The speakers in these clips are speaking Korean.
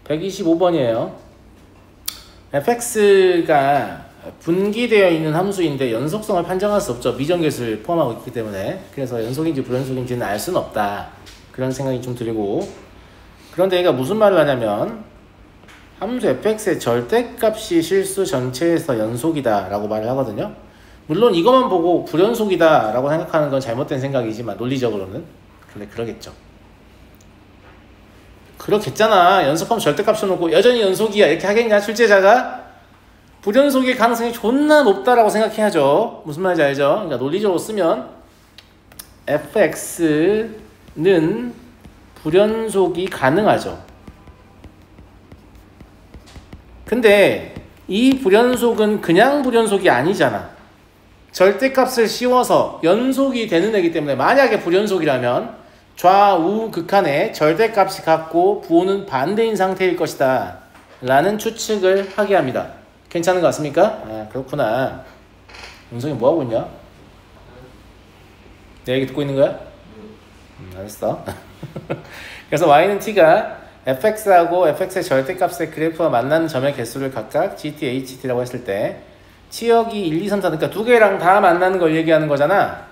125번이에요. fx가 분기되어 있는 함수인데 연속성을 판정할 수 없죠. 미정계수를 포함하고 있기 때문에. 그래서 연속인지 불연속인지는 알 수는 없다. 그런 생각이 좀 들고, 그런데 얘가 무슨 말을 하냐면 함수 fx의 절대값이 실수 전체에서 연속이다 라고 말을 하거든요. 물론 이것만 보고 불연속이다 라고 생각하는 건 잘못된 생각이지만 논리적으로는. 근데 그러겠죠. 그렇겠잖아. 연속하면 절대값 쳐놓고 여전히 연속이야 이렇게 하겠냐 출제자가? 불연속일 가능성이 존나 높다라고 생각해야죠. 무슨 말인지 알죠? 그러니까 논리적으로 쓰면 fx는 불연속이 가능하죠. 근데 이 불연속은 그냥 불연속이 아니잖아. 절대값을 씌워서 연속이 되는 애기 때문에 만약에 불연속이라면 좌우 극한에 절대값이 같고 부호는 반대인 상태일 것이다 라는 추측을 하게 합니다. 괜찮은 것 같습니까? 아, 그렇구나. 윤성이 뭐하고 있냐? 내 얘기 듣고 있는 거야? 알았어. 그래서 y는 t가 fx하고 fx의 절대값의 그래프와 만나는 점의 개수를 각각 gt, ht라고 했을 때 치역이 1, 2, 3, 4 그러니까 두 개랑 다 만나는 걸 얘기하는 거잖아.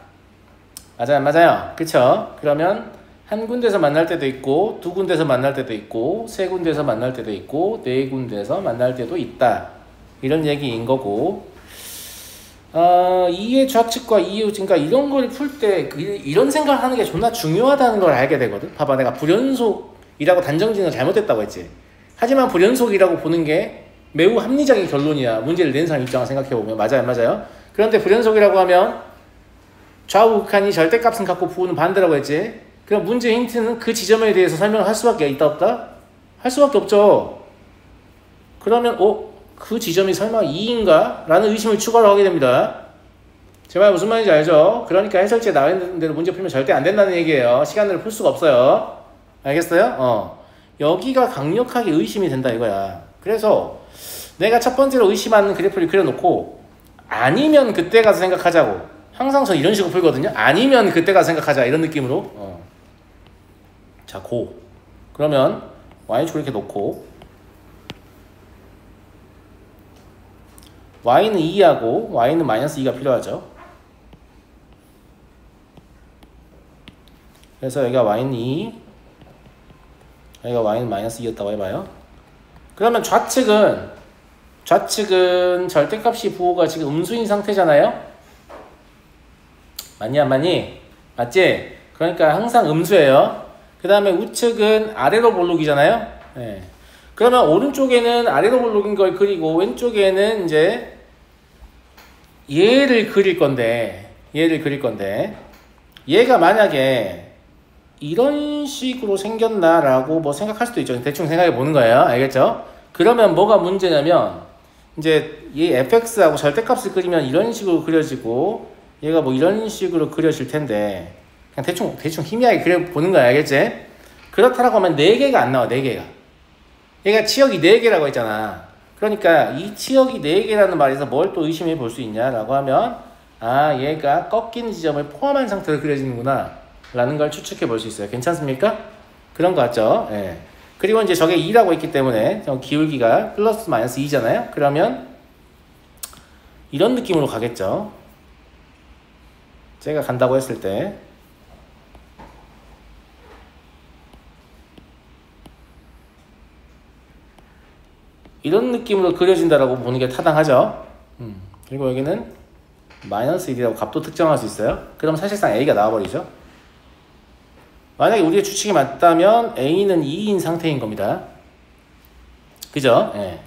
맞아요, 맞아요. 그쵸? 그러면 한 군데서 만날 때도 있고 두 군데서 만날 때도 있고 세 군데서 만날 때도 있고 네 군데서 만날 때도 있다. 이런 얘기인 거고, 이의 좌측과 이의 우측, 그러니까 이런 걸 풀 때 이런 생각을 하는 게 존나 중요하다는 걸 알게 되거든. 봐봐, 내가 불연속이라고 단정짓는 걸 잘못했다고 했지. 하지만 불연속이라고 보는 게 매우 합리적인 결론이야. 문제를 낸 사람 입장을 생각해보면. 맞아요, 맞아요. 그런데 불연속이라고 하면 좌우 극한이 절대값은 같고 부호는 반대라고 했지. 그럼 문제 힌트는 그 지점에 대해서 설명을 할 수밖에 있다 없다? 할 수밖에 없죠. 그러면 그 지점이 설마 2인가? 라는 의심을 추가로 하게 됩니다. 제 말 무슨 말인지 알죠? 그러니까 해설지에 나와 있는 대로 문제 풀면 절대 안 된다는 얘기예요. 시간을 풀 수가 없어요. 알겠어요? 여기가 강력하게 의심이 된다 이거야. 그래서 내가 첫 번째로 의심하는 그래프를 그려놓고 아니면 그때 가서 생각하자고. 항상 저 이런 식으로 풀거든요. 아니면 그때 가서 생각하자 이런 느낌으로. 자, 그러면 y축을 이렇게 놓고 y는 2하고 y는 마이너스 2가 필요하죠. 그래서 여기가 y는 2, 여기가 y는 마이너스 2였다고 해봐요. 그러면 좌측은 절대값이 부호가 지금 음수인 상태잖아요. 맞니 안 맞니? 맞지? 그러니까 항상 음수예요. 그 다음에 우측은 아래로 볼록이잖아요. 네. 그러면 오른쪽에는 아래로 볼록인 걸 그리고 왼쪽에는 이제 얘를 그릴 건데 얘가 만약에 이런 식으로 생겼나라고 뭐 생각할 수도 있죠. 대충 생각해 보는 거예요. 알겠죠? 그러면 뭐가 문제냐면 이제 얘 fx하고 절대값을 그리면 이런 식으로 그려지고 얘가 뭐 이런 식으로 그려질 텐데 그냥 대충 희미하게 그려 보는 거야. 알겠지? 그렇다라고 하면 4개가 안 나와. 4개가. 얘가 치역이 4개라고 했잖아. 그러니까 이 치역이 4개라는 말에서 뭘 또 의심해 볼 수 있냐라고 하면 얘가 꺾이는 지점을 포함한 상태로 그려지는구나 라는 걸 추측해 볼 수 있어요. 괜찮습니까? 그런 거 같죠? 예. 그리고 이제 저게 2라고 있기 때문에 기울기가 플러스 마이너스 2잖아요. 그러면 이런 느낌으로 가겠죠. 제가 간다고 했을 때 이런 느낌으로 그려진다라고 보는 게 타당하죠. 그리고 여기는 마이너스 1이라고 값도 특정할 수 있어요. 그럼 사실상 A가 나와버리죠. 만약에 우리의 추측이 맞다면 A는 2인 상태인 겁니다. 그죠? 예.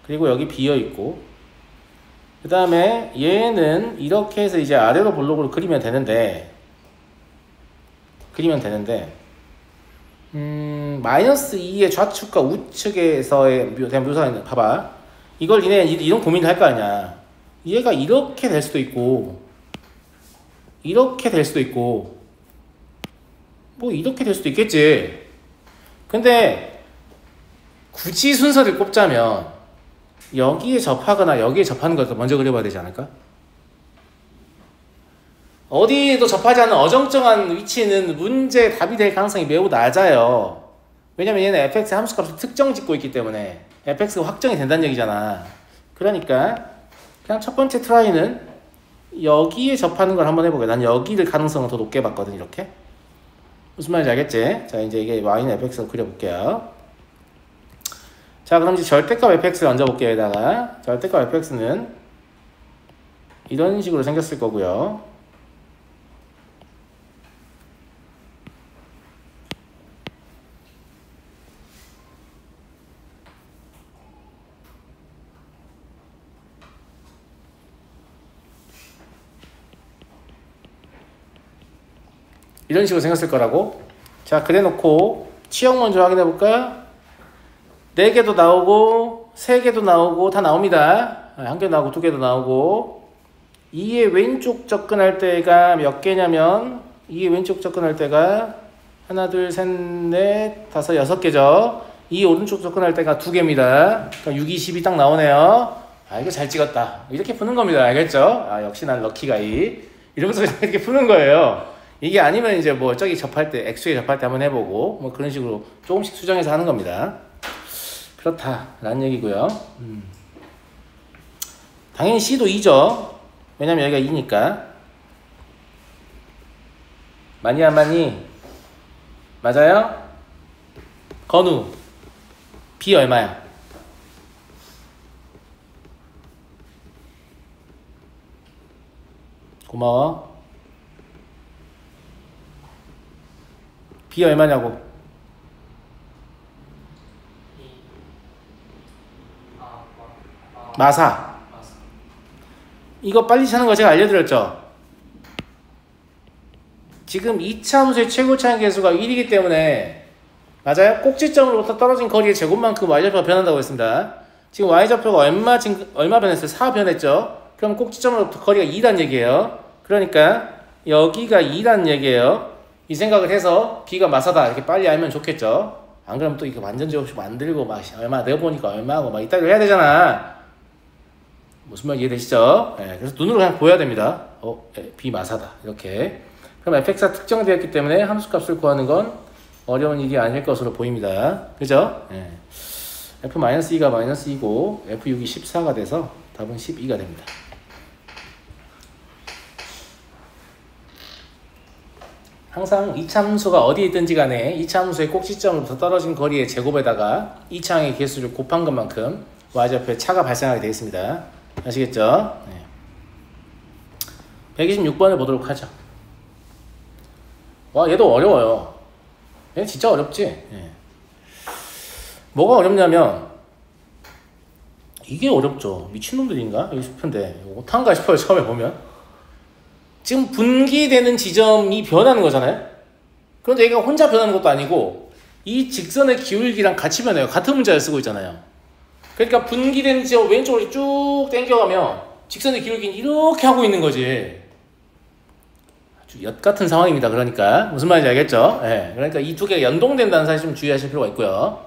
그리고 여기 비어있고 그 다음에 얘는 이렇게 해서 이제 아래로 볼록으로 그리면 되는데 마이너스 2의 좌측과 우측에서의 대한 묘사는 봐봐. 이걸 이런 고민을 할 거 아니야. 얘가 이렇게 될 수도 있고 이렇게 될 수도 있고 뭐 이렇게 될 수도 있겠지. 근데 굳이 순서를 꼽자면 여기에 접하거나 여기에 접하는 걸 먼저 그려봐야 되지 않을까? 어디에도 접하지 않은 어정쩡한 위치는 문제의 답이 될 가능성이 매우 낮아요. 왜냐면 얘는 fx의 함수값을 특정 짓고 있기 때문에 fx가 확정이 된다는 얘기잖아. 그러니까 그냥 첫 번째 트라이는 여기에 접하는 걸 한번 해보게. 난 여기를 가능성을 더 높게 봤거든. 이렇게. 무슨 말인지 알겠지? 자, 이제 이게 y는 fx로 그려볼게요. 자, 그럼 이제 절대값 fx를 얹어볼게요. 여기다가 절대값 fx는 이런 식으로 생겼을 거고요. 이런 식으로 생겼을 거라고. 자, 그래 놓고 치역 먼저 확인해 볼까? 4개도 나오고 3개도 나오고 다 나옵니다. 1개 나오고 2개도 나오고. 2의 왼쪽 접근할 때가 몇 개냐면 2의 왼쪽 접근할 때가 하나, 둘, 셋, 넷, 다섯, 6개죠. 2의 오른쪽 접근할 때가 2개입니다. 그러니까 6, 2, 10이 딱 나오네요. 아, 이거 잘 찍었다. 이렇게 푸는 겁니다. 알겠죠? 아, 역시 난 럭키가이. 이러면서 이렇게 푸는 거예요. 이게 아니면 이제 뭐 저기 접할 때, X에 접할 때 한번 해보고 뭐 그런 식으로 조금씩 수정해서 하는 겁니다. 그렇다라는 얘기고요. 당연히 C도 2죠. 왜냐면 여기가 2니까. 많이 안 많이? 맞아요? 건우 B 얼마야? 고마워. B 얼마냐고? 마사. 이거 빨리 찾는 거 제가 알려드렸죠? 지금 2차 함수의 최고 차이 계수가 1이기 때문에 맞아요? 꼭지점으로부터 떨어진 거리의 제곱만큼 y좌표가 변한다고 했습니다. 지금 y좌표가 얼마 변했어요? 4 변했죠? 그럼 꼭지점으로부터 거리가 2란 얘기예요. 그러니까 여기가 2란 얘기예요. 이 생각을 해서 B가 마사다 이렇게 빨리 알면 좋겠죠. 안 그러면 또 이거 완전 제곱식 만들고 막 얼마 내어보니까 얼마하고 막 이따위로 해야 되잖아. 무슨 말 이해되시죠? 네, 그래서 눈으로 그냥 보여야 됩니다. B 마사다 이렇게. 그럼 fx가 특정되었기 때문에 함수값을 구하는 건 어려운 일이 아닐 것으로 보입니다. 그죠? 네. f-2가 -2고 f6이 14가 돼서 답은 12가 됩니다. 항상 2차 함수가 어디에 있든지 간에 2차 함수의 꼭지점으로부터 떨어진 거리의 제곱에다가 2차항의 개수를 곱한 것만큼 y좌표에 차가 발생하게 되어 있습니다. 아시겠죠? 네. 126번을 보도록 하죠. 와, 얘도 어려워요. 얘 진짜 어렵지? 네. 뭐가 어렵냐면 이게 어렵죠. 미친놈들인가? 여기 싶은데 어떡한가 싶어요. 처음에 보면 지금 분기되는 지점이 변하는 거잖아요. 그런데 얘가 혼자 변하는 것도 아니고 이 직선의 기울기랑 같이 변해요. 같은 문자를 쓰고 있잖아요. 그러니까 분기되는 지점 왼쪽으로 쭉 당겨가면 직선의 기울기는 이렇게 하고 있는 거지. 아주 엿 같은 상황입니다. 그러니까 무슨 말인지 알겠죠? 네. 그러니까 이 두 개가 연동된다는 사실 좀 주의하실 필요가 있고요.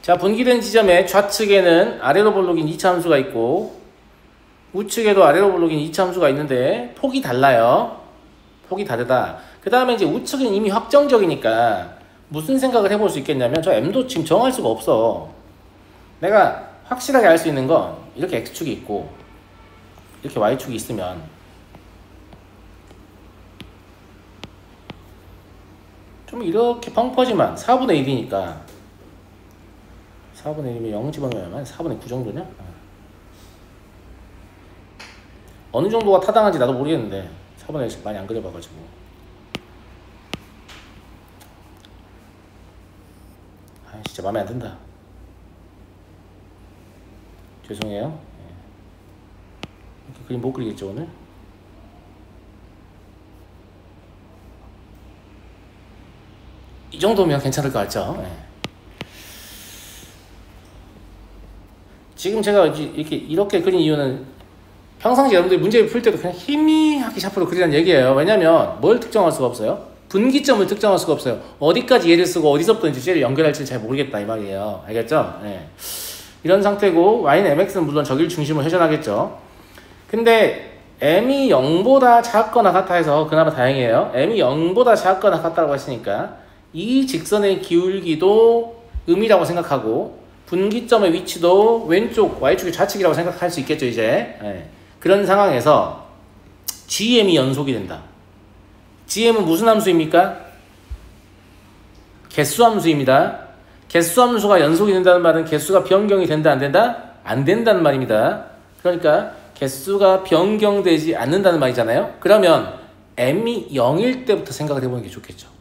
자, 분기된 지점의 좌측에는 아래로 볼록인 2차 함수가 있고 우측에도 아래로 볼록인 2차 함수가 있는데 폭이 달라요. 폭이 다르다. 그 다음에 이제 우측은 이미 확정적이니까 무슨 생각을 해볼 수 있겠냐면 저 m도 지금 정할 수가 없어. 내가 확실하게 알 수 있는 건 이렇게 x축이 있고 이렇게 y축이 있으면 좀 이렇게 펑퍼지만 4분의 1이니까 4분의 1이면 0 집어넣으면 4분의 9 정도냐? 어느 정도가 타당한지 나도 모르겠는데 4분의 1씩 많이 안 그려봐가지고 아 진짜 마음에 안 든다. 죄송해요. 이렇게 그림 못 그리겠죠 오늘? 이 정도면 괜찮을 것 같죠? 지금 제가 이렇게 그린 이유는 평상시 여러분들이 문제를 풀 때도 그냥 희미하게 샤프로 그리라는 얘기예요. 왜냐면 뭘 특정할 수가 없어요? 분기점을 특정할 수가 없어요. 어디까지 얘를 쓰고 어디서부터 이제 쟤를 연결할지 잘 모르겠다 이 말이에요. 알겠죠? 네. 이런 상태고 y는 mx는 물론 저길 중심으로 회전하겠죠. 근데 m이 0보다 작거나 같아 해서 그나마 다행이에요. m이 0보다 작거나 같다고 했으니까 이 직선의 기울기도 음이라고 생각하고 분기점의 위치도 왼쪽 y축의 좌측이라고 생각할 수 있겠죠 이제. 예. 그런 상황에서 GM이 연속이 된다. GM은 무슨 함수입니까? 개수 함수입니다. 개수 함수가 연속이 된다는 말은 개수가 변경이 된다 안 된다? 안 된다는 말입니다. 그러니까 개수가 변경되지 않는다는 말이잖아요. 그러면 m이 0일 때부터 생각을 해보는 게 좋겠죠.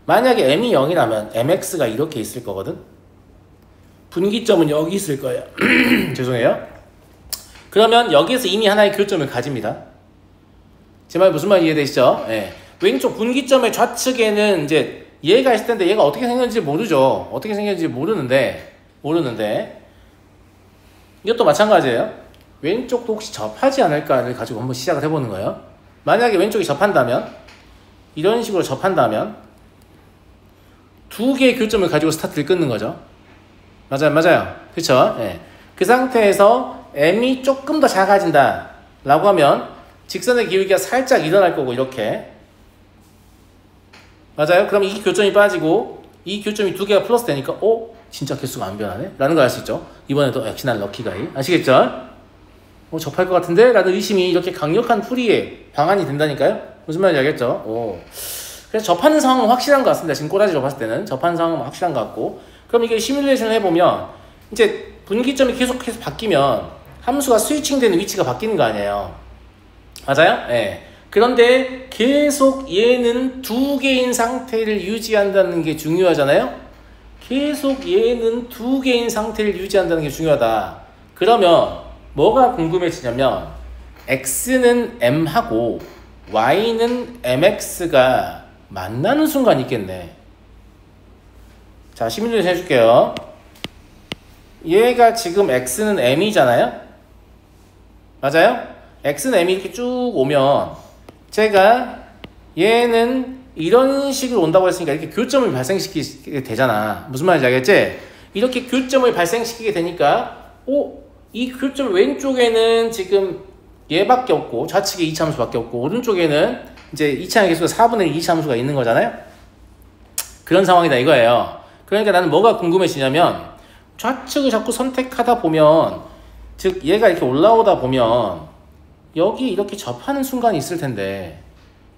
만약에 m이 0이라면 mx가 이렇게 있을 거거든. 분기점은 여기 있을 거예요. 죄송해요. 그러면 여기에서 이미 하나의 교점을 가집니다. 제 말 무슨 말 이해되시죠? 네. 왼쪽 분기점의 좌측에는 이제 얘가 있을 텐데 얘가 어떻게 생겼는지 모르죠. 어떻게 생겼는지 모르는데 이것도 마찬가지예요. 왼쪽도 혹시 접하지 않을까를 가지고 한번 시작을 해보는 거예요. 만약에 왼쪽이 접한다면 이런 식으로 접한다면 두 개의 교점을 가지고 스타트를 끊는 거죠. 맞아요. 그쵸? 네. 그 상태에서 m이 조금 더 작아진다 라고 하면 직선의 기울기가 살짝 일어날 거고 이렇게 맞아요? 그럼 이 교점이 빠지고 이 교점이 두 개가 플러스 되니까 진짜 개수가 안 변하네? 라는 걸 알 수 있죠. 이번에도 역시나 럭키가이. 아시겠죠? 접할 것 같은데? 라는 의심이 이렇게 강력한 풀이의 방안이 된다니까요? 무슨 말인지 알겠죠? 그래서 접하는 상황은 확실한 것 같습니다. 지금 꼬라지로 봤을 때는 접하는 상황은 확실한 것 같고 그럼 이게 시뮬레이션을 해보면 이제 분기점이 계속해서 바뀌면 함수가 스위칭되는 위치가 바뀌는 거 아니에요. 맞아요? 네. 그런데 계속 얘는 두 개인 상태를 유지한다는 게 중요하잖아요. 계속 얘는 두 개인 상태를 유지한다는 게 중요하다. 그러면 뭐가 궁금해지냐면 x는 m하고 y는 mx가 만나는 순간이 있겠네. 자, 시뮬레이션 해줄게요. 얘가 지금 x는 m이잖아요. 맞아요? x는 m이 이렇게 쭉 오면 제가 얘는 이런 식으로 온다고 했으니까 이렇게 교점을 발생시키게 되잖아. 무슨 말인지 알겠지? 이렇게 교점을 발생시키게 되니까 이 교점 왼쪽에는 지금 얘밖에 없고 좌측에 이차함수밖에 없고 오른쪽에는 이제 이차의 개수가 4분의 1 이차함수가 있는 거잖아요. 그런 상황이다 이거예요. 그러니까 나는 뭐가 궁금해지냐면 좌측을 자꾸 선택하다 보면 즉 얘가 이렇게 올라오다 보면 여기 이렇게 접하는 순간이 있을 텐데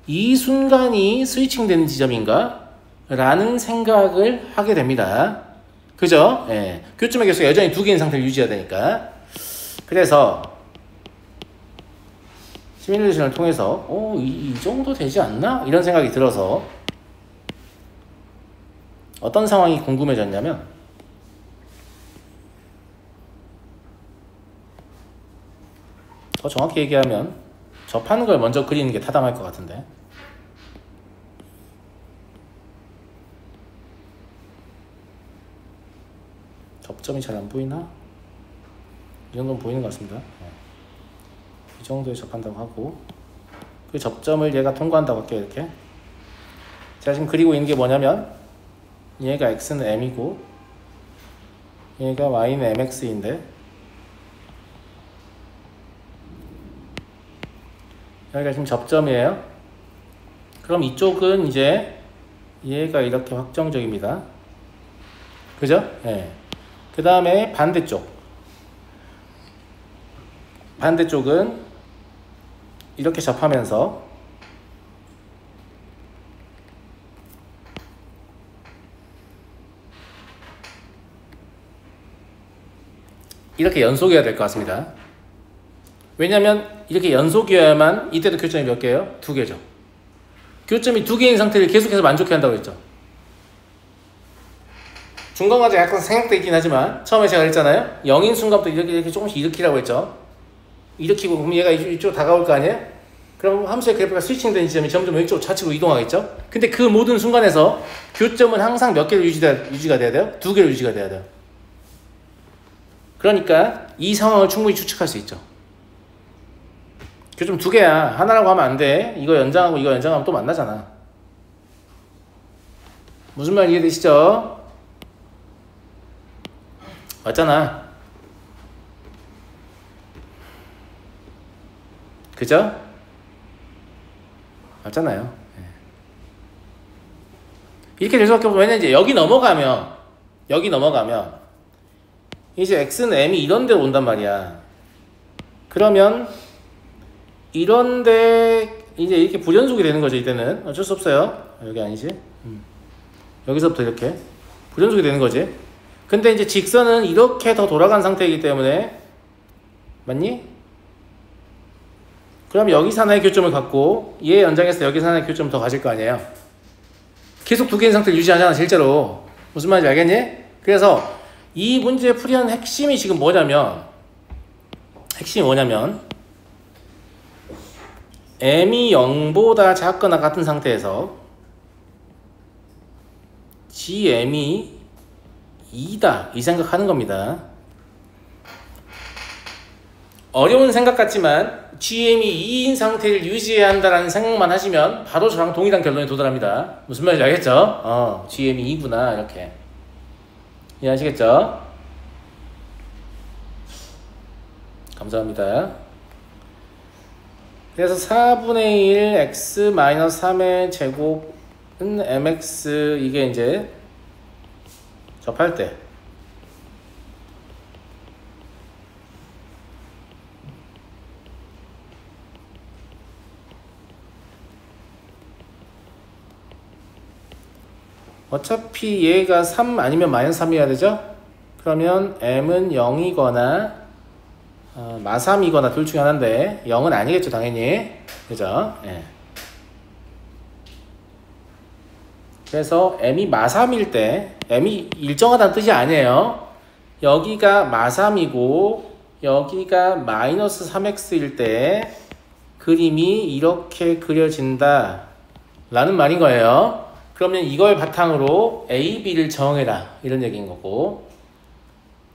이 순간이 스위칭 되는 지점인가? 라는 생각을 하게 됩니다. 그죠? 예. 교점의 개수가 여전히 두 개인 상태를 유지해야 되니까. 그래서 시뮬레이션을 통해서 이 정도 되지 않나? 이런 생각이 들어서 어떤 상황이 궁금해졌냐면 더 정확히 얘기하면 접하는 걸 먼저 그리는 게 타당할 것 같은데 접점이 잘 안 보이나? 이 정도는 보이는 것 같습니다. 이 정도에 접한다고 하고 그 접점을 얘가 통과한다고 할게요. 이렇게 제가 지금 그리고 있는 게 뭐냐면 얘가 x는 m이고 얘가 y는 mx인데 여기가 지금 접점이에요. 그럼 이쪽은 이제 얘가 이렇게 확정적입니다. 그죠? 네. 그 다음에 반대쪽은 이렇게 접하면서 이렇게 연속이어야 될 것 같습니다. 왜냐면 이렇게 연속이어야만 이때도 교점이 몇 개예요? 두 개죠. 교점이 두 개인 상태를 계속해서 만족해야 한다고 했죠. 중간과정 약간 생략돼 있긴 하지만 처음에 제가 그랬잖아요. 0인 순간부터 이렇게 조금씩 일으키라고 했죠. 일으키고 그럼 얘가 이쪽으로 다가올 거 아니에요? 그럼 함수의 그래프가 스위칭되는 지점이 점점 왼쪽으로 좌측으로 이동하겠죠. 근데 그 모든 순간에서 교점은 항상 몇 개를 유지가 돼야 돼요? 두 개를 유지가 돼야 돼요. 그러니까 이 상황을 충분히 추측할 수 있죠. 교점 두 개야. 하나라고 하면 안 돼. 이거 연장하고 이거 연장하면 또 만나잖아. 무슨 말 이해되시죠? 맞잖아. 그죠? 맞잖아요. 이렇게 될 수밖에 없고, 왜냐면 이제 여기 넘어가면 이제 x는 m이 이런 데로 온단 말이야. 그러면 이런데 이제 이렇게 불연속이 되는 거죠. 이때는 어쩔 수 없어요. 여기 아니지? 여기서부터 이렇게 불연속이 되는 거지. 근데 이제 직선은 이렇게 더 돌아간 상태이기 때문에, 맞니? 그럼 여기서 하나의 교점을 갖고 얘 연장해서 여기서 하나의 교점을 더 가질 거 아니에요. 계속 두 개의 상태를 유지하잖아 실제로. 무슨 말인지 알겠니? 그래서 이 문제의 풀이하는 핵심이 지금 뭐냐면, m이 0보다 작거나 같은 상태에서 gm이 2다 이 생각하는 겁니다. 어려운 생각 같지만 gm이 2인 상태를 유지해야 한다는 생각만 하시면 바로 저랑 동일한 결론에 도달합니다. 무슨 말인지 알겠죠? gm이 2구나 이렇게 이해하시겠죠? 감사합니다. 그래서 4분의 1 x-3의 제곱은 mx, 이게 이제 접할 때 어차피 얘가 3 아니면 마이너스 3이어야 되죠? 그러면 m은 0이거나 마3이거나 둘 중에 하나인데 0은 아니겠죠 당연히. 그죠? 예. 그래서 m이 마3일 때, m이 일정하다는 뜻이 아니에요. 여기가 마3이고 여기가 마이너스 3x일 때 그림이 이렇게 그려진다 라는 말인 거예요. 그러면 이걸 바탕으로 a, b를 정해라 이런 얘기인 거고.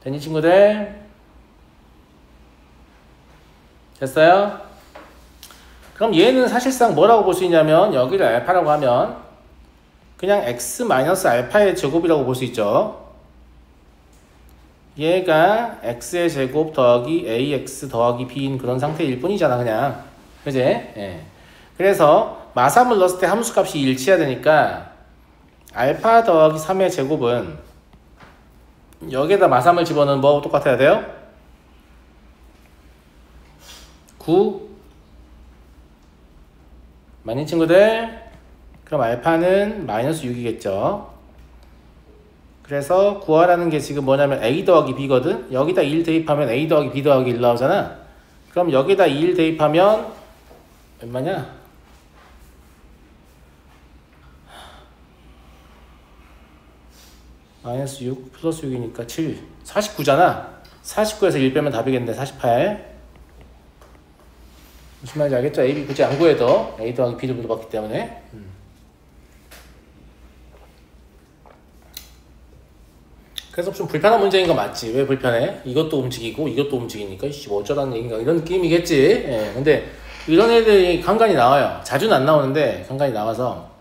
됐니 친구들? 됐어요? 그럼 얘는 사실상 뭐라고 볼 수 있냐면, 여기를 알파라고 하면 그냥 x-알파의 제곱이라고 볼 수 있죠. 얘가 x의 제곱 더하기 ax 더하기 b인 그런 상태일 뿐이잖아 그냥. 그지? 예. 그래서 마3을 넣었을 때 함수값이 일치해야 되니까 알파 더하기 3의 제곱은 여기에다 마3을 집어넣으면 뭐하고 똑같아야 돼요? 9. 맞니 친구들? 그럼 알파는 마이너스 6이겠죠. 그래서 구하라는 게 지금 뭐냐면 a 더하기 b거든. 여기다 1 대입하면 a 더하기 b 더하기 1 나오잖아. 그럼 여기다 1 대입하면 얼마냐? 마이너스 6 플러스 6이니까 7 49잖아 49에서 1 빼면 답이겠네. 48. 무슨 말인지 알겠죠? a, b 굳이 안 구해도 a 더하기 b를 물어봤기 때문에. 그래서 좀 불편한 문제인 거 맞지. 왜 불편해? 이것도 움직이고 이것도 움직이니까 뭐 어쩌라는 얘기인가 이런 느낌이겠지. 예. 근데 이런 애들이 간간히 나와요. 자주는 안 나오는데 간간히 나와서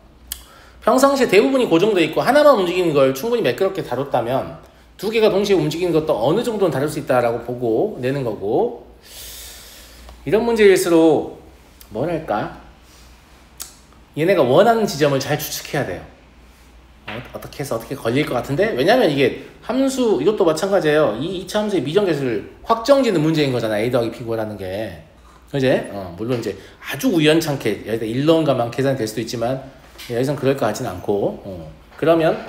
평상시에 대부분이 고정돼 있고 하나만 움직이는 걸 충분히 매끄럽게 다뤘다면 두 개가 동시에 움직이는 것도 어느 정도는 다룰 수 있다라고 보고 내는 거고, 이런 문제일수록 뭐랄까 얘네가 원하는 지점을 잘 추측해야 돼요. 어떻게 해서 어떻게 걸릴 것 같은데, 왜냐면 이게 함수 이것도 마찬가지예요. 이 2차 함수의 미정계수를 확정짓는 문제인 거잖아. a 더하기 b 구하라는 게. 그제? 물론 이제 아주 우연찮게 여기다 1 넣은 것만 계산이 될 수도 있지만 여기선 그럴 것 같진 않고, 그러면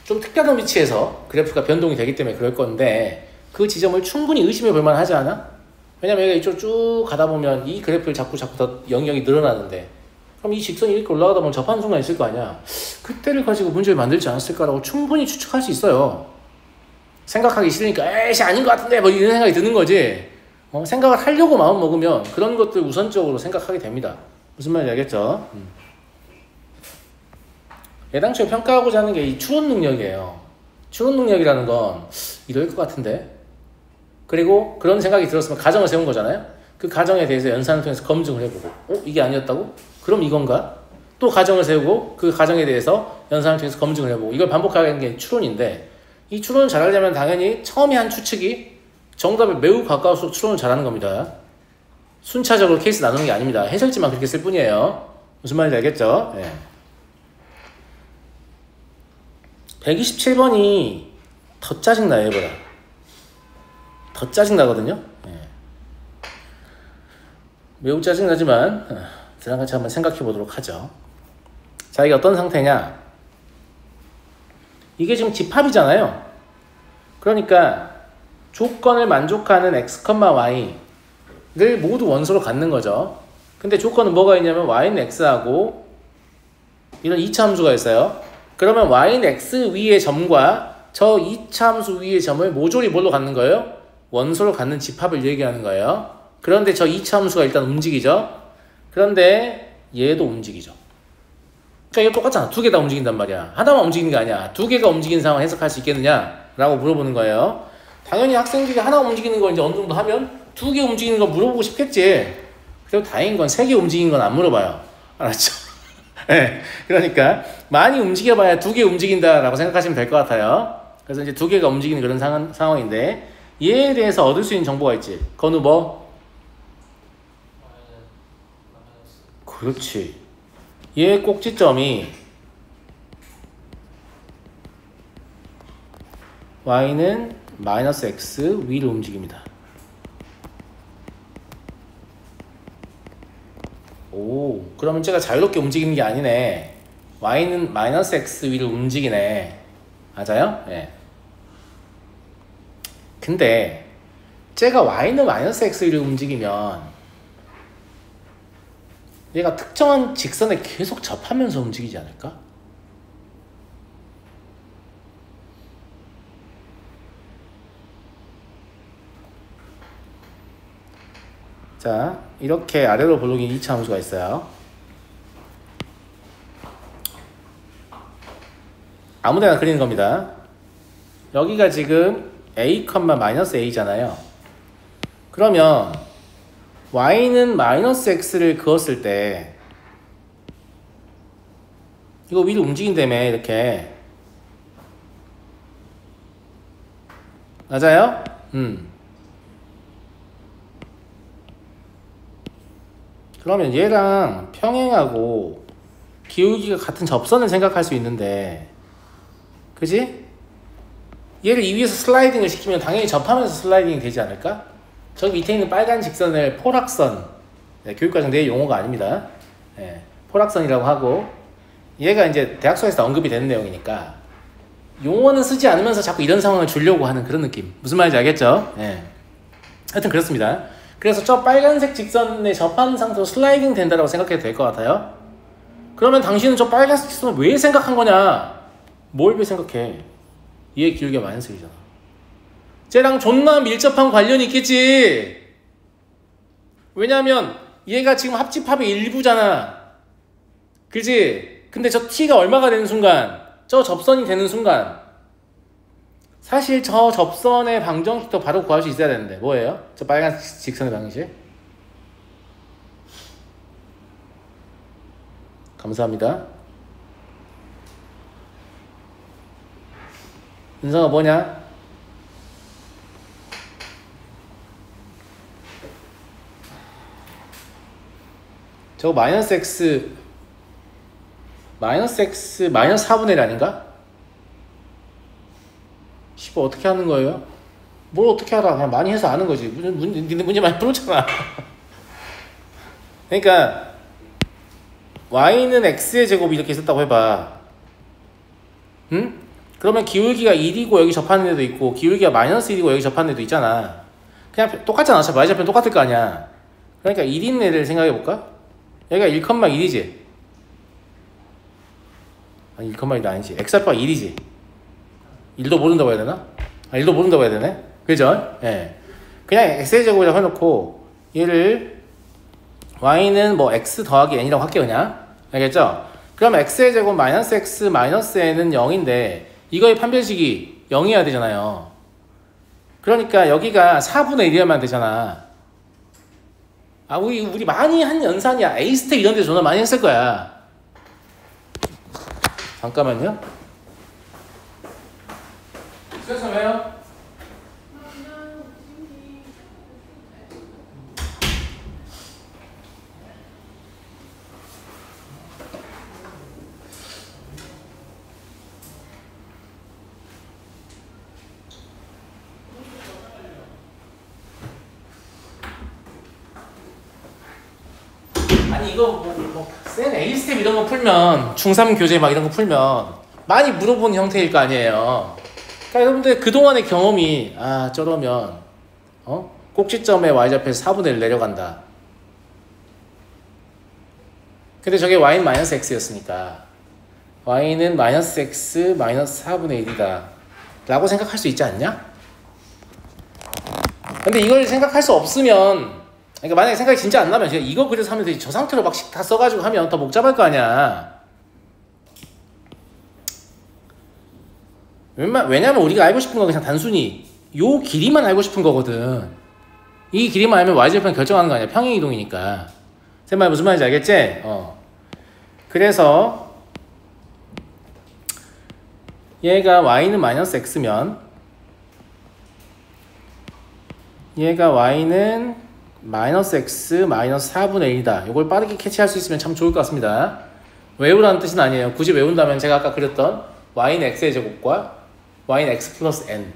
좀 특별한 위치에서 그래프가 변동이 되기 때문에 그럴 건데 그 지점을 충분히 의심해 볼 만하지 않아? 왜냐면 얘가 이쪽 쭉 가다 보면 이 그래프를 자꾸 더 영역이 늘어나는데, 그럼 이 직선이 이렇게 올라가다 보면 접하는 순간 있을 거 아니야. 그때를 가지고 문제를 만들지 않았을까라고 충분히 추측할 수 있어요. 생각하기 싫으니까 에이씨 아닌 것 같은데 뭐 이런 생각이 드는 거지. 생각을 하려고 마음 먹으면 그런 것들 우선적으로 생각하게 됩니다. 무슨 말인지 알겠죠? 애당초에 평가하고자 하는 게 이 추론 능력이에요. 추론 능력이라는 건 이럴 것 같은데, 그리고 그런 생각이 들었으면 가정을 세운 거잖아요. 그 가정에 대해서 연산을 통해서 검증을 해보고 이게 아니었다고? 그럼 이건가? 또 가정을 세우고 그 가정에 대해서 연산을 통해서 검증을 해보고, 이걸 반복하는 게 추론인데, 이 추론을 잘하려면 당연히 처음에 한 추측이 정답에 매우 가까울수록 추론을 잘하는 겁니다. 순차적으로 케이스 나누는 게 아닙니다. 해설지만 그렇게 쓸 뿐이에요. 무슨 말인지 알겠죠? 네. 127번이 더 짜증나요, 얘보다. 더 짜증나거든요. 예. 매우 짜증나지만 저랑 같이 한번 생각해 보도록 하죠. 자, 이게 어떤 상태냐? 이게 지금 집합이잖아요. 그러니까 조건을 만족하는 x, y를 모두 원소로 갖는 거죠. 근데 조건은 뭐가 있냐면 y는 x하고 이런 2차 함수가 있어요. 그러면 y는 x 위의 점과 저 2차 함수 위의 점을 모조리 뭘로 갖는 거예요? 원소로 갖는 집합을 얘기하는 거예요. 그런데 저 2차 함수가 일단 움직이죠. 그런데 얘도 움직이죠. 그러니까 이거 똑같잖아. 두 개 다 움직인단 말이야. 하나만 움직이는 게 아니야. 두 개가 움직이는 상황 해석할 수 있겠느냐? 라고 물어보는 거예요. 당연히 학생들이 하나 움직이는 거 이제 어느 정도 하면 두 개 움직이는 거 물어보고 싶겠지. 그래도 다행인 건 세 개 움직이는 건 안 물어봐요. 알았죠? 네. 그러니까 많이 움직여봐야 두 개 움직인다라고 생각하시면 될 것 같아요. 그래서 이제 두 개가 움직이는 그런 상황인데 얘에 대해서 얻을 수 있는 정보가 있지. 건우 뭐? 그렇지. 얘의 꼭지점이 y는 마이너스 x 위로 움직입니다. 오, 그러면 제가 자유롭게 움직이는 게 아니네. y는 마이너스 x 위로 움직이네. 맞아요? 예. 근데 제가 y는 마이너스 x 위로 움직이면 얘가 특정한 직선에 계속 접하면서 움직이지 않을까? 자, 이렇게 아래로 볼록인 2차 함수가 있어요. 아무데나 그리는 겁니다. 여기가 지금 a, 마이너스 a잖아요. 그러면 y는 마이너스 x를 그었을 때 이거 위로 움직인다며 이렇게. 맞아요? 그러면 얘랑 평행하고 기울기가 같은 접선을 생각할 수 있는데, 그지? 얘를 이 위에서 슬라이딩을 시키면 당연히 접하면서 슬라이딩이 되지 않을까? 저기 밑에 있는 빨간 직선을 포락선, 네, 교육과정 내 용어가 아닙니다. 네, 포락선이라고 하고, 얘가 이제 대학서에서 언급이 되는 내용이니까 용어는 쓰지 않으면서 자꾸 이런 상황을 주려고 하는 그런 느낌. 무슨 말인지 알겠죠? 네. 하여튼 그렇습니다. 그래서 저 빨간색 직선에 접한 상태로 슬라이딩 된다고 생각해도 될 것 같아요. 그러면 당신은 저 빨간색 직선을 왜 생각한 거냐? 뭘 왜 생각해? 얘의 기울기가 마이너스 1이잖아. 쟤랑 존나 밀접한 관련이 있겠지. 왜냐하면 얘가 지금 합집합의 일부잖아. 그지? 근데 저 t가 얼마가 되는 순간, 저 접선이 되는 순간, 사실 저 접선의 방정식도 바로 구할 수 있어야 되는데 뭐예요? 저 빨간 직선의 방정식. 감사합니다. 은성아 뭐냐? 저거 마이너스 x 마이너스 4분의 1 아닌가? 10을 어떻게 하는 거예요? 뭘 어떻게 알아? 그냥 많이 해서 아는 거지. 문제 많이 풀었잖아. 그러니까 y는 x의 제곱이 이렇게 있었다고 해봐. 응? 그러면 기울기가 1이고 여기 접하는 애도 있고 기울기가 마이너스 1이고 여기 접하는 애도 있잖아. 그냥 똑같잖아. 어차피 y좌표는 똑같을 거 아니야. 그러니까 1인 애를 생각해볼까? 여기가 1,1이지. 아니 1,1도 아니지. x좌표가 1이지. 1도 모른다고 해야 되나? 1도 모른다고 해야 되네? 그죠? 예. 그냥 x의 제곱이라고 해놓고 얘를 y는 뭐 x 더하기 n이라고 할게요. 그냥. 알겠죠? 그럼 x의 제곱 마이너스 x 마이너스 n은 0인데 이거의 판별식이 0이어야 되잖아요. 그러니까 여기가 4분의 1이어야만 되잖아. 아, 우리 많이 한 연산이야. A스텝 이런 데 전화 많이 했을 거야. 잠깐만요. 그래서 왜요? 이거 센 A 스텝 이런 거 풀면 중3 교재 막 이런 거 풀면 많이 물어보는 형태일 거 아니에요. 그러니까 여러분들 그동안의 경험이 저러면 꼭지점에 y좌표에서 4분의 1 내려간다. 근데 저게 y는 마이너스 x였으니까 y는 마이너스 x 마이너스 4분의 1이다 라고 생각할 수 있지 않냐? 근데 이걸 생각할 수 없으면, 그러니까 만약에 생각이 진짜 안 나면 이거 그려서 하면 되지, 저 상태로 막 다 써가지고 하면 더 복잡할 거 아니야. 왜냐면 우리가 알고 싶은 건 그냥 단순히 요 길이만 알고 싶은 거거든. 이 길이만 알면 y좌표는 결정하는 거 아니야. 평행이동이니까. 제 말 무슨 말인지 알겠지? 그래서 얘가 y는 마이너스 x면 얘가 y는 마이너스 x 마이너스 4분의 1이다. 이걸 빠르게 캐치할 수 있으면 참 좋을 것 같습니다. 외우라는 뜻은 아니에요. 굳이 외운다면 제가 아까 그렸던 y는 x의 제곱과 y는 x 플러스 n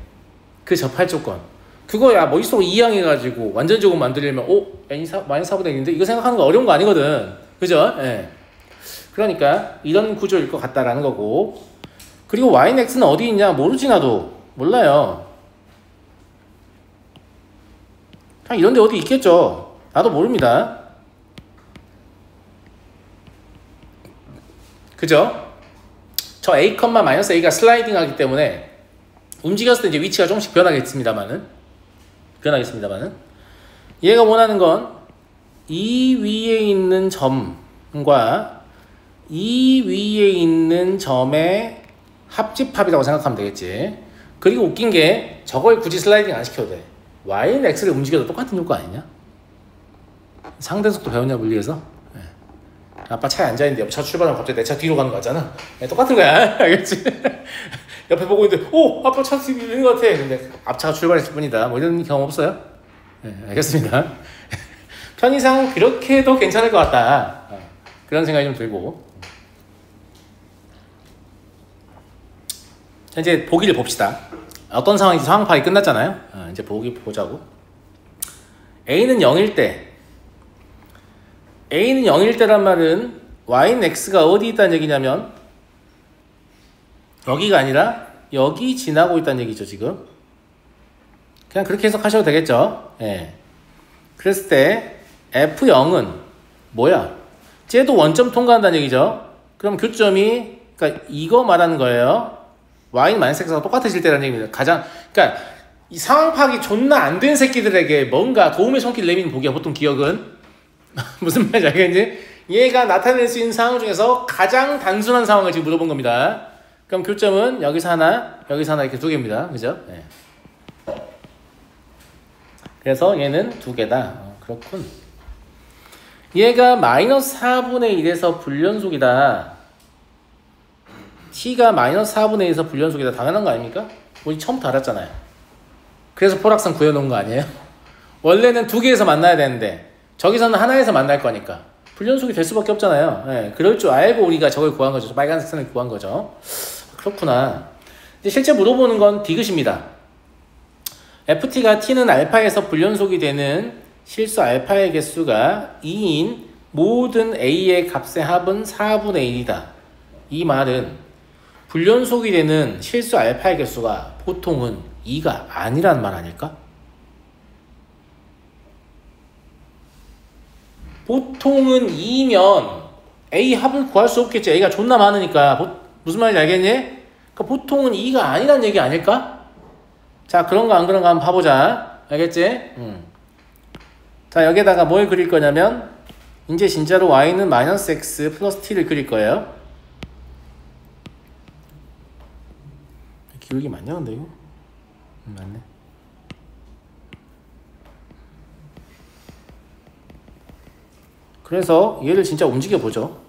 그 접할 조건, 그거 머릿속으로 이양해가지고 완전 제곱 만들려면 n이 마이너스 4분의 1인데 이거 생각하는 거 어려운 거 아니거든. 그죠? 예. 그러니까 이런 구조일 것 같다라는 거고, 그리고 y는 x는 어디 있냐 모르지. 나도 몰라요. 그냥 이런 데 어디 있겠죠. 나도 모릅니다. 그죠? 저 a, 마이너스 a가 슬라이딩 하기 때문에 움직였을 때 이제 위치가 조금씩 변하겠습니다만은 얘가 원하는 건 이 위에 있는 점과 이 위에 있는 점의 합집합이라고 생각하면 되겠지. 그리고 웃긴 게 저걸 굳이 슬라이딩 안 시켜도 돼. y는 x를 움직여도 똑같은 효과 아니냐? 상대속도 배웠냐 물리에서? 네. 아빠 차에 앉아있는데 옆 차 출발하면 갑자기 내 차 뒤로 가는 거 같잖아. 네, 똑같은 거야. 알겠지? 옆에 보고 있는데 아빠 차 뒤로 있는 것 같아. 근데 앞차가 출발했을 뿐이다. 뭐 이런 경험 없어요? 네, 알겠습니다. 편의상 그렇게 해도 괜찮을 것 같다. 그런 생각이 좀 들고. 자, 이제 보기를 봅시다. 어떤 상황인지 상황 파악이 끝났잖아요. 이제 보기 보자고. A는 0일 때, A는 0일 때란 말은 y는 x가 어디 있다는 얘기냐면 여기가 아니라 여기 지나고 있다는 얘기죠. 지금 그냥 그렇게 해석하셔도 되겠죠. 예. 그랬을 때 F0은 뭐야? 쟤도 원점 통과한다는 얘기죠. 그럼 교점이, 그러니까 이거 말하는 거예요. y는 마이너스 x가 똑같아질 때라는 얘기입니다. 그러니까 이 상황 파악이 존나 안 된 새끼들에게 뭔가 도움의 손길 내미는 보기야. 보통 기억은 무슨 말인지 알겠니? 얘가 나타낼 수 있는 상황 중에서 가장 단순한 상황을 지금 물어본 겁니다. 그럼 교점은 여기서 하나, 여기서 하나 이렇게 두 개입니다. 그죠? 네. 그래서 얘는 두 개다. 그렇군. 얘가 마이너스 4분의 1에서 불연속이다. t가 마이너스 4분의 1에서 불연속이다. 당연한 거 아닙니까? 우리 처음부터 알았잖아요. 그래서 포락산 구해놓은 거 아니에요? 원래는 두 개에서 만나야 되는데 저기서는 하나에서 만날 거니까 불연속이 될 수밖에 없잖아요. 네, 그럴 줄 알고 우리가 저걸 구한 거죠. 빨간색 선을 구한 거죠. 그렇구나. 이제 실제 물어보는 건 디귿입니다. ft가 t는 알파에서 불연속이 되는 실수 알파의 개수가 2인 모든 a의 값의 합은 4분의 1이다. 이 말은 불연속이 되는 실수 알파의 개수가 보통은 2가 아니란 말 아닐까? 보통은 2면 a 합을 구할 수 없겠지. a가 존나 많으니까. 무슨 말인지 알겠니? 그러니까 보통은 2가 아니란 얘기 아닐까? 자, 그런가 안 그런가 한번 봐보자. 알겠지? 자, 여기에다가 뭘 그릴 거냐면 이제 진짜로 y는 마이너스 x 플러스 t를 그릴 거예요. 기울기 맞냐 근데 이거? 맞네. 그래서 얘를 진짜 움직여 보죠.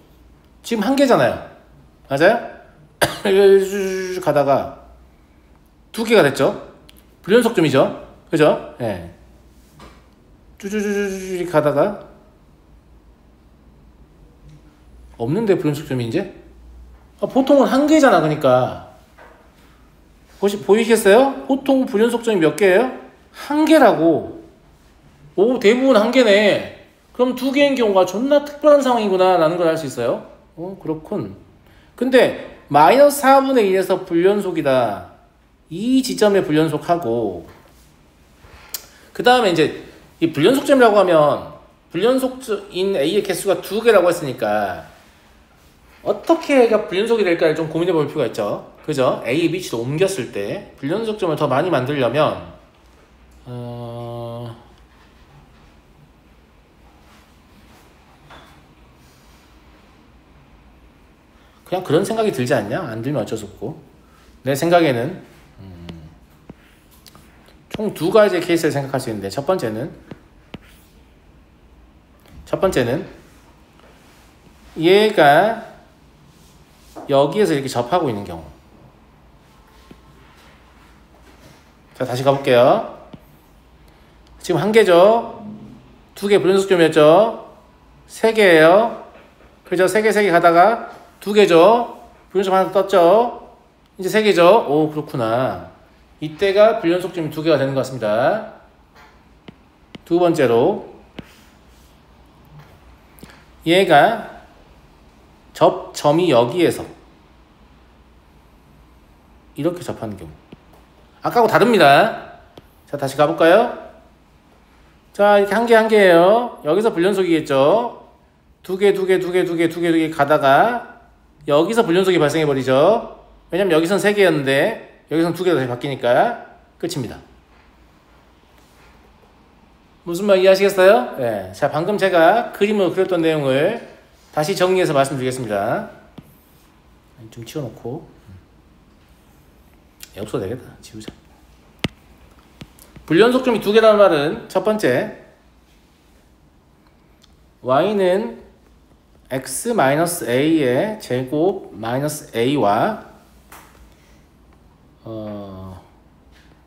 지금 한 개잖아요. 맞아요? 가다가 두 개가 됐죠. 불연속점이죠. 그죠? 예. 네. 쭈쭈쭈쭈 가다가 없는데 불연속점이 이제? 보통은 한 개잖아. 그러니까 보이시겠어요? 보통 불연속점이 몇 개예요? 한 개라고. 오, 대부분 한 개네. 그럼 두 개인 경우가 존나 특별한 상황이구나 라는 걸 알 수 있어요. 그렇군. 근데 마이너스 4분의 1에서 불연속이다. 이 지점에 불연속하고 그 다음에 이제 이 불연속점이라고 하면 불연속인 A의 개수가 두 개라고 했으니까 어떻게 얘가 불연속이 될까를 좀 고민해 볼 필요가 있죠. 그죠? A의 위치를 옮겼을 때 불연속점을 더 많이 만들려면 그냥 그런 생각이 들지 않냐? 안 들면 어쩔 수 없고 내 생각에는 총 두 가지의 케이스를 생각할 수 있는데 첫 번째는 얘가 여기에서 이렇게 접하고 있는 경우. 자, 다시 가볼게요. 지금 한 개죠. 두 개 불연속점이었죠. 세 개예요. 그죠? 세 개 가다가 두 개죠. 불연속 하나 떴죠. 이제 세 개죠. 오, 그렇구나. 이때가 불연속점이 두 개가 되는 것 같습니다. 두 번째로 얘가 접점이 여기에서 이렇게 접하는 경우. 아까하고 다릅니다. 자, 다시 가볼까요? 자, 이렇게 한 개예요. 여기서 불연속이겠죠. 두 개 가다가 여기서 불연속이 발생해버리죠. 왜냐면 여기선 세 개였는데 여기선 두 개가 다시 바뀌니까 끝입니다. 무슨 말 이해하시겠어요? 네. 자, 방금 제가 그림으로 그렸던 내용을 다시 정리해서 말씀드리겠습니다. 좀 치워놓고 없어도 되겠다. 지우자. 불연속점이 두 개라는 말은 첫 번째 y는 x-a의 제곱 마이너스 a와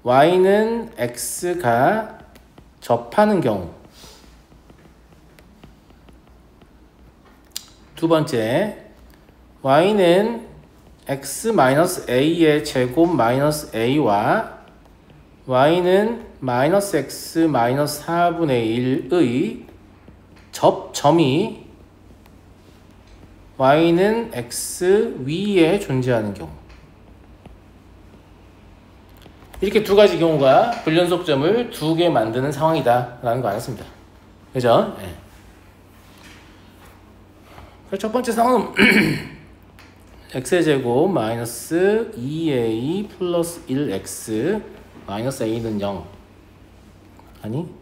y는 x가 접하는 경우. 두 번째, y는 x-a의 제곱 마이너스 a와 y는 마이너스 x 마이너스 4분의 1의 접점이 y는 x 위에 존재하는 경우. 이렇게 두 가지 경우가 불연속점을 두 개 만드는 상황이다 라는 거 알았습니다. 그죠? 네. 첫 번째 상황은 x의 제곱 마이너스 2a 플러스 1x 마이너스 a는 0 아니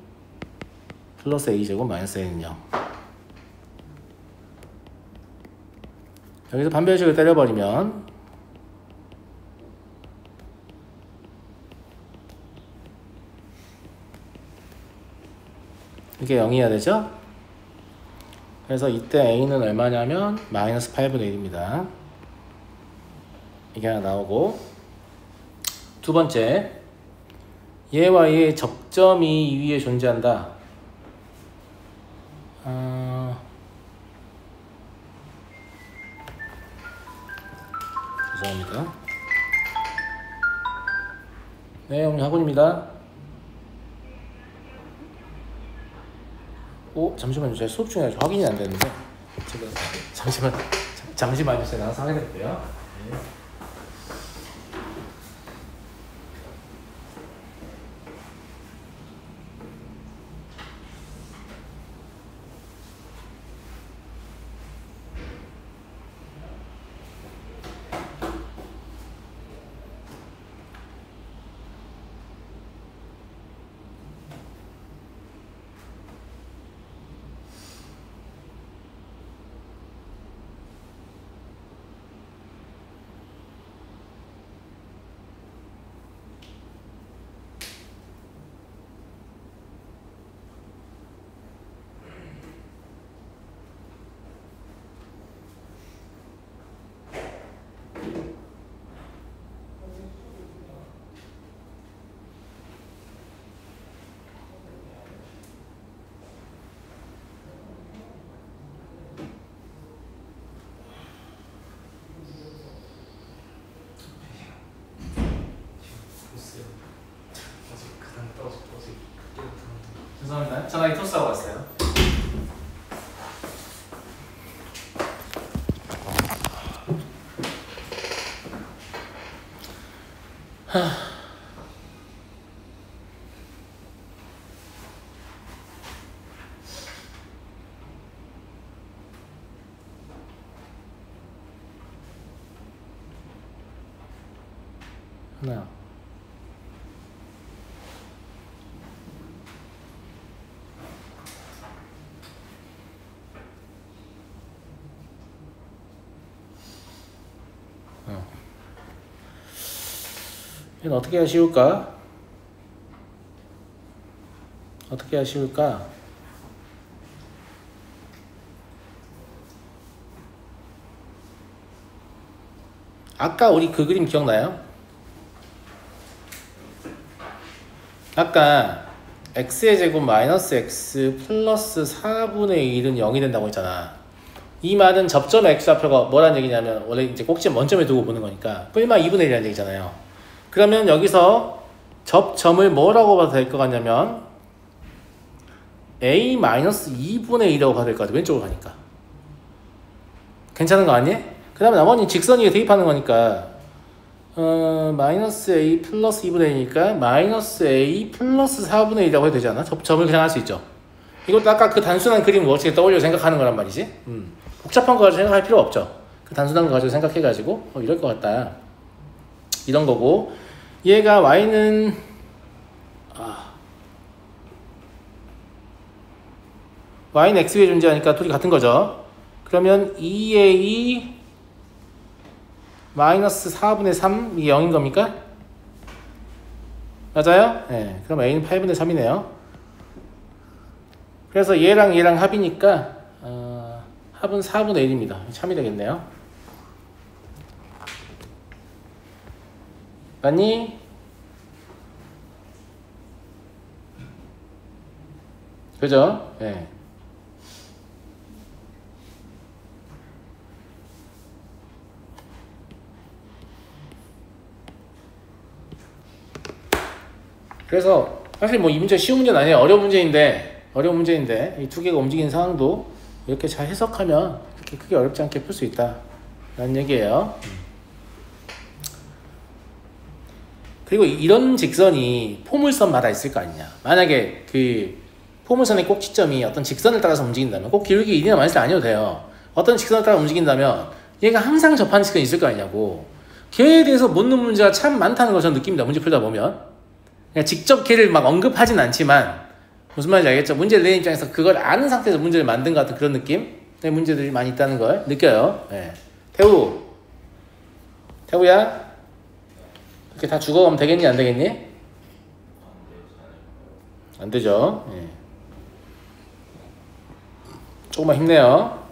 플러스 a 제곱 마이너스 a는 0. 여기서 반별식을 때려버리면 이게 0이어야 되죠? 그래서 이때 a는 얼마냐면 마이너스 8분의 1입니다. 이게 하나 나오고, 두 번째, 얘와 얘의 접점이 이 위에 존재한다. 죄송합니다. 네, 오늘 학원입니다. 오, 잠시만요. 제가 수업 중에 확인이 안 되는데. 제가 잠시만요. 제가 나가서 확인해볼게요. 네. 죄송합니다. 전화기 토스하고 왔어요. 하나. 이건 어떻게 해야 쉬울까? 어떻게 해야 쉬울까? 아까 우리 그 그림 기억나요? 아까 x의 제곱 마이너스 x 플러스 4분의 1은 0이 된다고 했잖아. 이 말은 접점 x좌표가 뭐라는 얘기냐면 원래 이제 꼭지점 원점에 두고 보는 거니까 뿔마 2분의 1이라는 얘기잖아요. 그러면 여기서 접점을 뭐라고 봐도 될 것 같냐면 a 마이너스 2분의 1이라고 봐도 될 것 같아. 왼쪽으로 가니까. 괜찮은 거 아니에요? 그 다음에 나머지 직선 위에 대입하는 거니까 마이너스 a 플러스 2분의 1이니까 마이너스 a 플러스 4분의 1이라고 해도 되잖아. 점을 그냥 할 수 있죠. 이것도 아까 그 단순한 그림을 어떻게 떠올려 생각하는 거란 말이지. 복잡한 거 가지고 생각할 필요 없죠. 그 단순한 거 가지고 생각해가지고 이럴 것 같다. 이런 거고 얘가 y는 y는 x 위에 존재하니까 둘이 같은 거죠. 그러면 2a 마이너스 4분의 3 이게 0인 겁니까? 맞아요? 네. 그럼 a는 8분의 3이네요. 그래서 얘랑 얘랑 합이니까 합은 4분의 1입니다. 참이 되겠네요. 맞니? 그죠? 네. 그래서 사실 뭐 이 문제 쉬운 문제는 아니에요. 어려운 문제인데 이 두 개가 움직이는 상황도 이렇게 잘 해석하면 그렇게 크게 어렵지 않게 풀 수 있다 라는 얘기예요. 그리고 이런 직선이 포물선마다 있을 거 아니냐. 만약에 그 포물선의 꼭지점이 어떤 직선을 따라서 움직인다면 꼭 기울기 1이나 마이너스 아니어도 돼요. 어떤 직선을 따라 움직인다면 얘가 항상 접한 직선이 있을 거 아니냐고. 걔에 대해서 묻는 문제가 참 많다는 걸 저는 느낍니다. 문제 풀다 보면. 그냥 직접 걔를 막 언급하진 않지만 무슨 말인지 알겠죠? 문제를 내는 입장에서 그걸 아는 상태에서 문제를 만든 것 같은 그런 느낌? 네, 문제들이 많이 있다는 걸 느껴요. 네. 태우야 이렇게 다 죽어가면 되겠니 안 되겠니? 안 되죠. 네. 조금만 힘내요.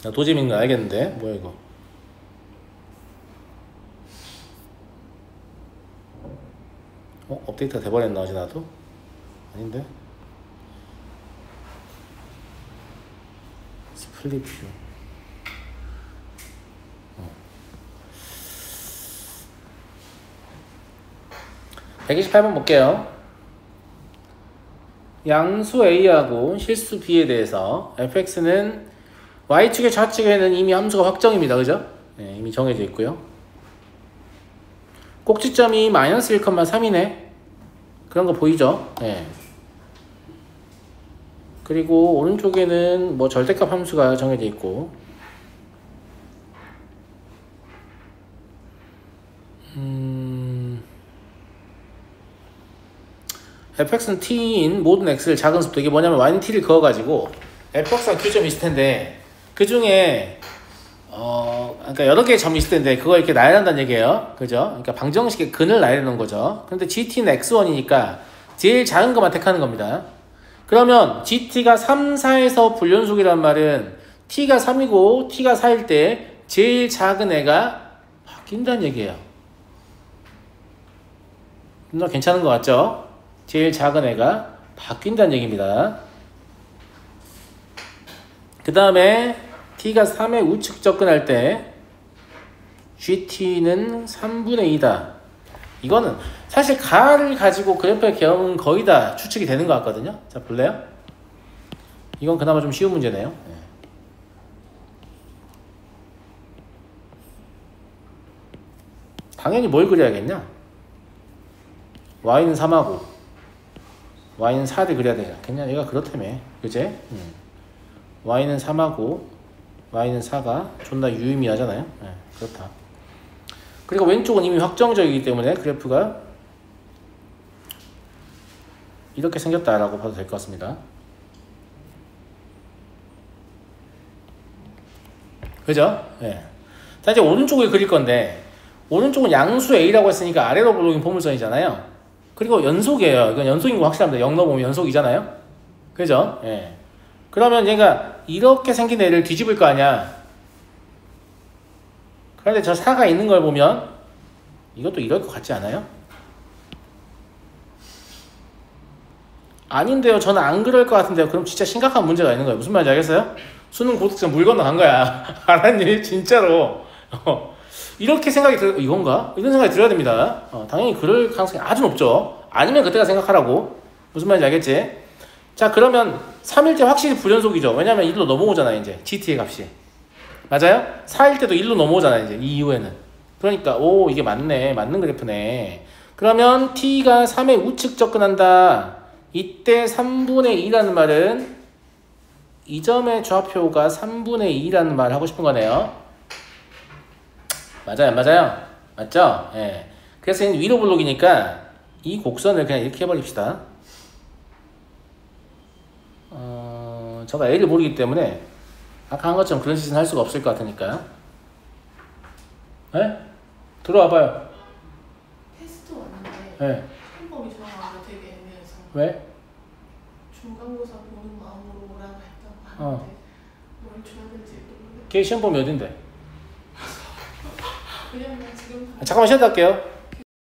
나 도재밌는 거 알겠는데 뭐야 이거. 업데이트가 돼버렸나 어제 나도? 아닌데? 스플릿 뷰 128번 볼게요. 양수 A하고 실수 B에 대해서 fx는 y축의 좌측에는 이미 함수가 확정입니다. 그죠? 네, 이미 정해져 있고요. 꼭지점이 마이너스 1,3이네. 그런 거 보이죠? 네. 그리고 오른쪽에는 뭐 절대값 함수가 정해져 있고 fx는 t인 모든 x를 작은 습도 이게 뭐냐면 y는 t를 그어가지고 fx랑 교점이 있을 텐데 그 중에 그러니까 여러 개의 점이 있을 텐데 그거 이렇게 나열한다는 얘기예요. 그죠? 그러니까 방정식의 근을 나열하는 거죠. 그런데 gt는 x1이니까 제일 작은 것만 택하는 겁니다. 그러면 gt가 3, 4에서 불연속이란 말은 t가 3이고 t가 4일 때 제일 작은 애가 바뀐다는 얘기예요. 누나 괜찮은 것 같죠? 제일 작은 애가 바뀐다는 얘기입니다. 그 다음에 t가 3의 우측 접근할 때 gt는 3분의 2다. 이거는 사실 가를 가지고 그래프의 경우는 거의 다 추측이 되는 것 같거든요. 자 볼래요? 이건 그나마 좀 쉬운 문제네요. 당연히 뭘 그려야겠냐? y는 3하고 y는 4를 그려야 되겠냐? 얘가 그렇다며. 그제? y는 3하고 y는 4가 존나 유의미하잖아요. 그렇다. 그리고 왼쪽은 이미 확정적이기 때문에 그래프가 이렇게 생겼다라고 봐도 될 것 같습니다. 그죠? 예. 자, 이제 오른쪽을 그릴 건데, 오른쪽은 양수 A라고 했으니까 아래로 볼록인 포물선이잖아요. 그리고 연속이에요. 이건 연속인 거 확실합니다. 0 넘으면 연속이잖아요. 그죠? 예. 그러면 얘가 이렇게 생긴 애를 뒤집을 거 아니야. 그런데 저 4가 있는 걸 보면 이것도 이럴 것 같지 않아요? 아닌데요. 저는 안 그럴 것 같은데요. 그럼 진짜 심각한 문제가 있는 거예요. 무슨 말인지 알겠어요? 수능 고득점 물 건너간 거야. 알았니? 진짜로. 이렇게 생각이 이건가? 이런 생각이 들어야 됩니다. 당연히 그럴 가능성이 아주 높죠. 아니면 그때가 생각하라고. 무슨 말인지 알겠지? 자, 그러면 3일 때 확실히 불연속이죠. 왜냐면 1로 넘어오잖아, 이제. GT의 값이. 맞아요? 4일 때도 1로 넘어오잖아, 이제. 이 이후에는. 그러니까, 오, 이게 맞네. 맞는 그래프네. 그러면 T가 3의 우측 접근한다. 이때 3분의 2라는 말은 이 점의 좌표가 3분의 2라는 말을 하고 싶은 거네요. 맞아요, 안 맞아요? 맞죠? 예. 그래서 얘는 위로 블록이니까 이 곡선을 그냥 이렇게 해버립시다. 제가 A를 모르기 때문에 아까 한 것처럼 그런 짓은 할 수가 없을 것 같으니까. 예? 들어와봐요. 테스트 왔는데 예. 한번이 정하고 되게 애매해서 왜? 중간고사 보는 마음으로 오라고 했다고 하는데 뭘 줘야 될지 모르겠어요. 걔 시험 범위 어딘데? 그냥 지금 잠깐만 쉬었다 할게요.